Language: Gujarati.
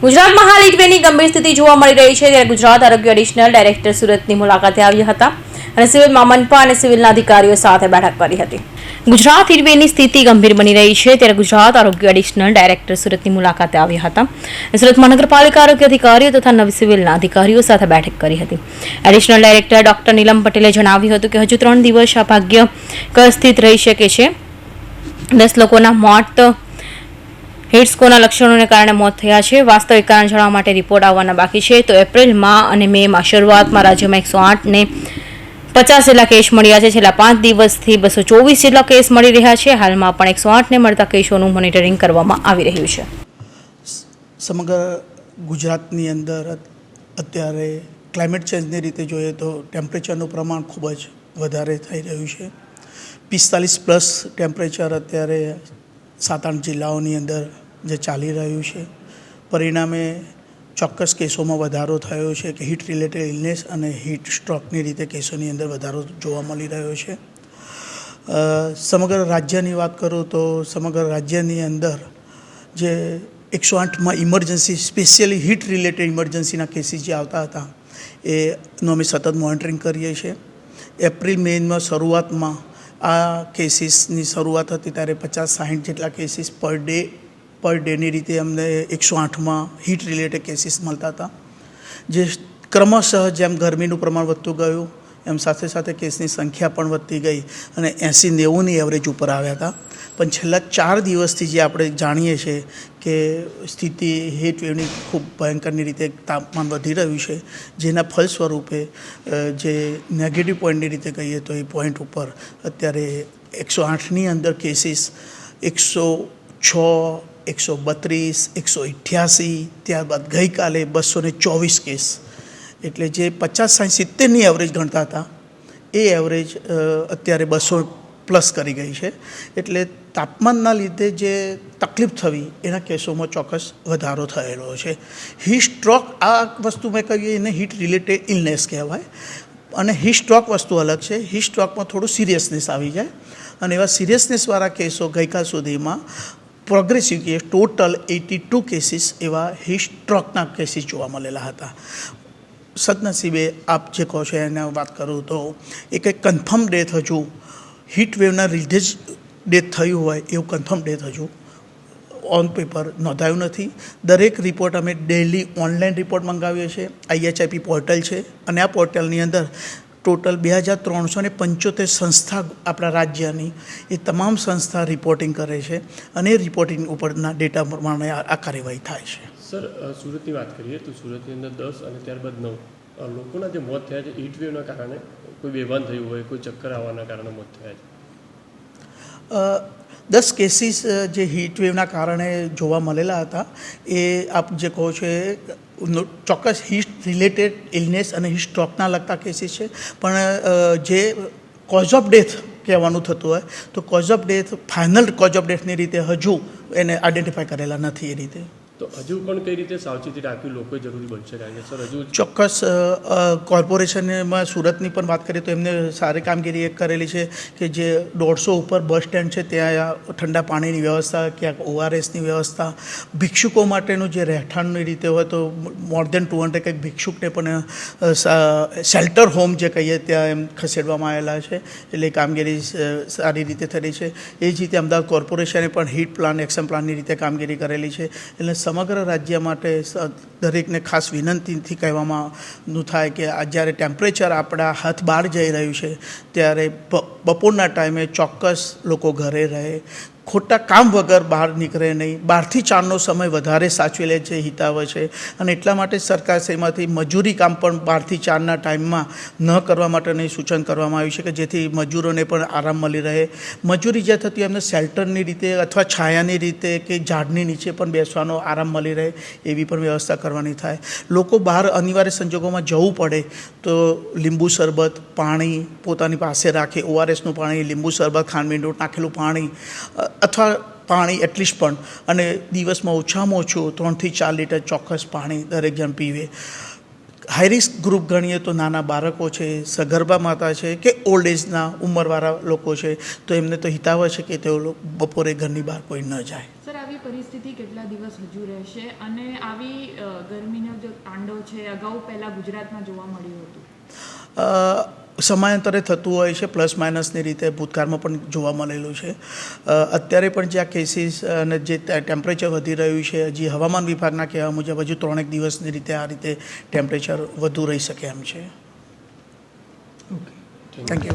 ગુજરાતમાં હાલ હીટવેવની ગંભીર સ્થિતિ જોવા મળી રહી છે ત્યારે ગુજરાત આરોગ્ય એડિશનલ ડાયરેક્ટર સુરતની મુલાકાતે આવ્યા હતા અને સિવિલમાં મનપા અને સિવિલના અધિકારીઓ સાથે બેઠક કરી હતી। ગુજરાત હીટવેવની સ્થિતિ ગંભીર બની રહી છે ત્યારે ગુજરાત આરોગ્ય એડિશનલ ડાયરેક્ટર સુરતની મુલાકાતે આવ્યા હતા અને સુરત મહાનગરપાલિકા આરોગ્ય અધિકારીઓ તથા નવી સિવિલના અધિકારીઓ સાથે બેઠક કરી હતી। એડિશનલ ડાયરેક્ટર ડોક્ટર નીલમ પટેલે જણાવ્યું હતું કે હજુ 3 દિવસ આ ભાગ્ય સ્થિત રહી શકે છે। 10 લોકોના મોત હિટ્સકોના લક્ષણોને કારણે મોત થયા છે। વાસ્તવિક કારણ જાણવા માટે રિપોર્ટ આવવાના બાકી છે। તો એપ્રિલમાં અને મેમાં શરૂઆતમાં રાજ્યમાં 108 ને 50 જેટલા કેસ મળ્યા છે। છેલ્લા 5 દિવસથી 224 જેટલા કેસ મળી રહ્યા છે। હાલમાં પણ 108 ને મળતા કેસોનું મોનિટરિંગ કરવામાં આવી રહ્યું છે। સમગ્ર ગુજરાતની અંદર અત્યારે ક્લાઇમેટ ચેન્જની રીતે જોઈએ તો ટેમ્પરેચરનું પ્રમાણ ખૂબ જ વધારે થઈ રહ્યું છે। 45+ ટેમ્પરેચર અત્યારે 7-8 જિલ્લાઓની અંદર જે ચાલી રહ્યું છે, પરિણામે ચોક્કસ કેસોમાં વધારો થયો છે કે હીટ રિલેટેડ ઇલનેસ અને હીટ સ્ટ્રોકની રીતે કેસોની અંદર વધારો જોવા મળી રહ્યો છે। સમગ્ર રાજ્યની વાત કરું તો સમગ્ર રાજ્યની અંદર જે 108માં ઇમરજન્સી સ્પેશિયલી હીટ રિલેટેડ ઇમરજન્સીના કેસીસ જે આવતા હતા એનું અમે સતત મોનિટરિંગ કરીએ છીએ। એપ્રિલ મેમાં શરૂઆતમાં આ કેસીસની શરૂઆત હતી ત્યારે 50-60 જેટલા કેસીસ પર ડેની રીતે અમને 108માં હીટ રિલેટેડ કેસીસ મળતા હતા, જે ક્રમશઃ જેમ ગરમીનું પ્રમાણ વધતું ગયું એમ સાથે સાથે કેસની સંખ્યા પણ વધતી ગઈ અને 80-90ની એવરેજ ઉપર આવ્યા હતા। પણ છેલ્લા 4 દિવસથી જે આપણે જાણીએ છીએ કે સ્થિતિ હીટ વેવની ખૂબ ભયંકરની રીતે તાપમાન વધી રહ્યું છે, જેના ફળ સ્વરૂપે જે નેગેટિવ પોઈન્ટની રીતે કહીએ તો એ પોઈન્ટ ઉપર અત્યારે 108ની અંદર કેસીસ 106, 132, 188, ત્યારબાદ ગઈકાલે 224 કેસ, એટલે જે 50-60-70ની એવરેજ ગણતા હતા એ એવરેજ અત્યારે 200+ કરી ગઈ છે। એટલે તાપમાનના લીધે જે તકલીફ થવી એના કેસોમાં ચોક્કસ વધારો થયેલો છે। હીટ સ્ટ્રોક આ વસ્તુ મેં કહીએ એને હીટ રિલેટેડ ઇલનેસ કહેવાય અને હીટ સ્ટ્રોક વસ્તુ અલગ છે। હીટ સ્ટ્રોકમાં થોડું સિરિયસનેસ આવી જાય અને એવા સિરિયસનેસવાળા કેસો ગઈકાલ સુધીમાં પ્રોગ્રેસિવ કેસ ટોટલ 82 કેસીસ એવા હીટ સ્ટ્રોકના કેસીસ જોવા મળેલા હતા। સદનસીબે આપ જે કહો છો એને વાત કરું તો એ કંઈક કન્ફર્મ ડેથ હજુ હીટ વેવના લીધે જ ડેથ થયું હોય એવું કન્ફર્મ ડેથ હજુ ઓન પેપર નોંધાયું નથી। દરેક રિપોર્ટ અમે ડેઇલી ઓનલાઈન રિપોર્ટ મંગાવીએ છીએ। IHIP પોર્ટલ છે અને આ પોર્ટલની અંદર ટોટલ 2375 સંસ્થા આપણા રાજ્યની એ તમામ સંસ્થા રિપોર્ટિંગ કરે છે અને એ રિપોર્ટિંગ ઉપરના ડેટા પ્રમાણે આ કાર્યવાહી થાય છે। સર, સુરતની વાત કરીએ તો સુરતની અંદર 10 અને ત્યારબાદ 9 લોકોના જે મોત થયા છે હીટ વેવના કારણે, કોઈ બેભાન થયું હોય, કોઈ ચક્કર આવવાના કારણે મોત થયા છે। 10 કેસીસ જે હીટ વેવના કારણે જોવા મળેલા હતા એ આપ જે કહો છો એ ચોક્કસ હીટ રિલેટેડ ઇલનેસ અને હીટ સ્ટ્રોકના લગતા કેસીસ છે, પણ જે કોઝ ઓફ ડેથ કહેવાનું થતું હોય તો cause of death final cause of ડેથની રીતે હજુ એને આઈડેન્ટિફાય કરેલા નથી એ રીતે। તો હજુ પણ કઈ રીતે સાવચેતી રાખવી લોકોએ જરૂરી બનશે? કારણ કે સર હજુ ચોક્કસ કોર્પોરેશનમાં સુરતની પણ વાત કરીએ તો એમને સારી કામગીરી એક કરેલી છે કે જે 150 ઉપર બસ સ્ટેન્ડ છે ત્યાં ઠંડા પાણીની વ્યવસ્થા, ક્યાંક ORSની વ્યવસ્થા, ભિક્ષુકો માટેનું જે રહેઠાણની રીતે હોય તો મોર દેન 200 કંઈક ભિક્ષુકને પણ શેલ્ટર હોમ જે કહીએ ત્યાં એમ ખસેડવામાં આવેલા છે, એટલે કામગીરી સારી રીતે થયેલી છે। એ જ રીતે અમદાવાદ કોર્પોરેશને પણ હીટ પ્લાન, એક્શન પ્લાનની રીતે કામગીરી કરેલી છે। એટલે સમગ્ર રાજ્ય માટે દરેકને ખાસ વિનંતીથી કહેવાનું થાય કે આ જ્યારે ટેમ્પરેચર આપણા હાથ બહાર જઈ રહ્યું છે ત્યારે બપોરના ટાઈમે ચોક્કસ લોકો ઘરે રહે, ખોટા કામ વગર બહાર નીકળે નહીં, 12 થી 4નો સમય વધારે સાચવી લે છે હિતાવ છે અને એટલા માટે સરકારશ્રીમાંથી મજૂરી કામ પણ 12 થી 4ના ટાઈમમાં ન કરવા માટેનું સૂચન કરવામાં આવ્યું છે કે જેથી મજૂરોને પણ આરામ મળી રહે। મજૂરી જે થતી એમને શેલ્ટરની રીતે અથવા છાયાની રીતે કે ઝાડની નીચે પણ બેસવાનો આરામ મળી રહે એવી પણ વ્યવસ્થા કરવાની થાય। લોકો બહાર અનિવાર્ય સંજોગોમાં જવું પડે તો લીંબુ શરબત, પાણી પોતાની પાસે રાખે, ORSનું પાણી, લીંબુ શરબત, ખાંડમીંડું નાખેલું પાણી અથવા પાણી એટલીસ્ટ પણ, અને દિવસમાં ઓછામાં ઓછું 3 થી 4 લીટર ચોક્કસ પાણી દરેક જણ પીવે। હાઈ રિસ્ક ગ્રુપ ગણીએ તો નાના બાળકો છે, સગર્ભા માતા છે કે ઓલ્ડ એજના ઉંમરવાળા લોકો છે તો એમને તો હિતાવ છે કે તેઓ બપોરે ઘરની બહાર કોઈ ન જાય। સર, આવી પરિસ્થિતિ કેટલા દિવસ હજુ રહેશે અને આવી ગરમીનો જે તાંડવ છે અગાઉ પહેલાં ગુજરાતમાં જોવા મળ્યું હતું? સમયાંતરે થતું હોય છે, પ્લસ માઇનસની રીતે ભૂતકાળમાં પણ જોવા મળેલું છે. અત્યારે પણ જ્યાં કેસીસ અને જે ટેમ્પરેચર વધી રહ્યું છે, હજી હવામાન વિભાગના કહેવા મુજબ હજુ 3 દિવસની રીતે આ રીતે ટેમ્પરેચર વધુ રહી શકે એમ છે. Okay, thank you.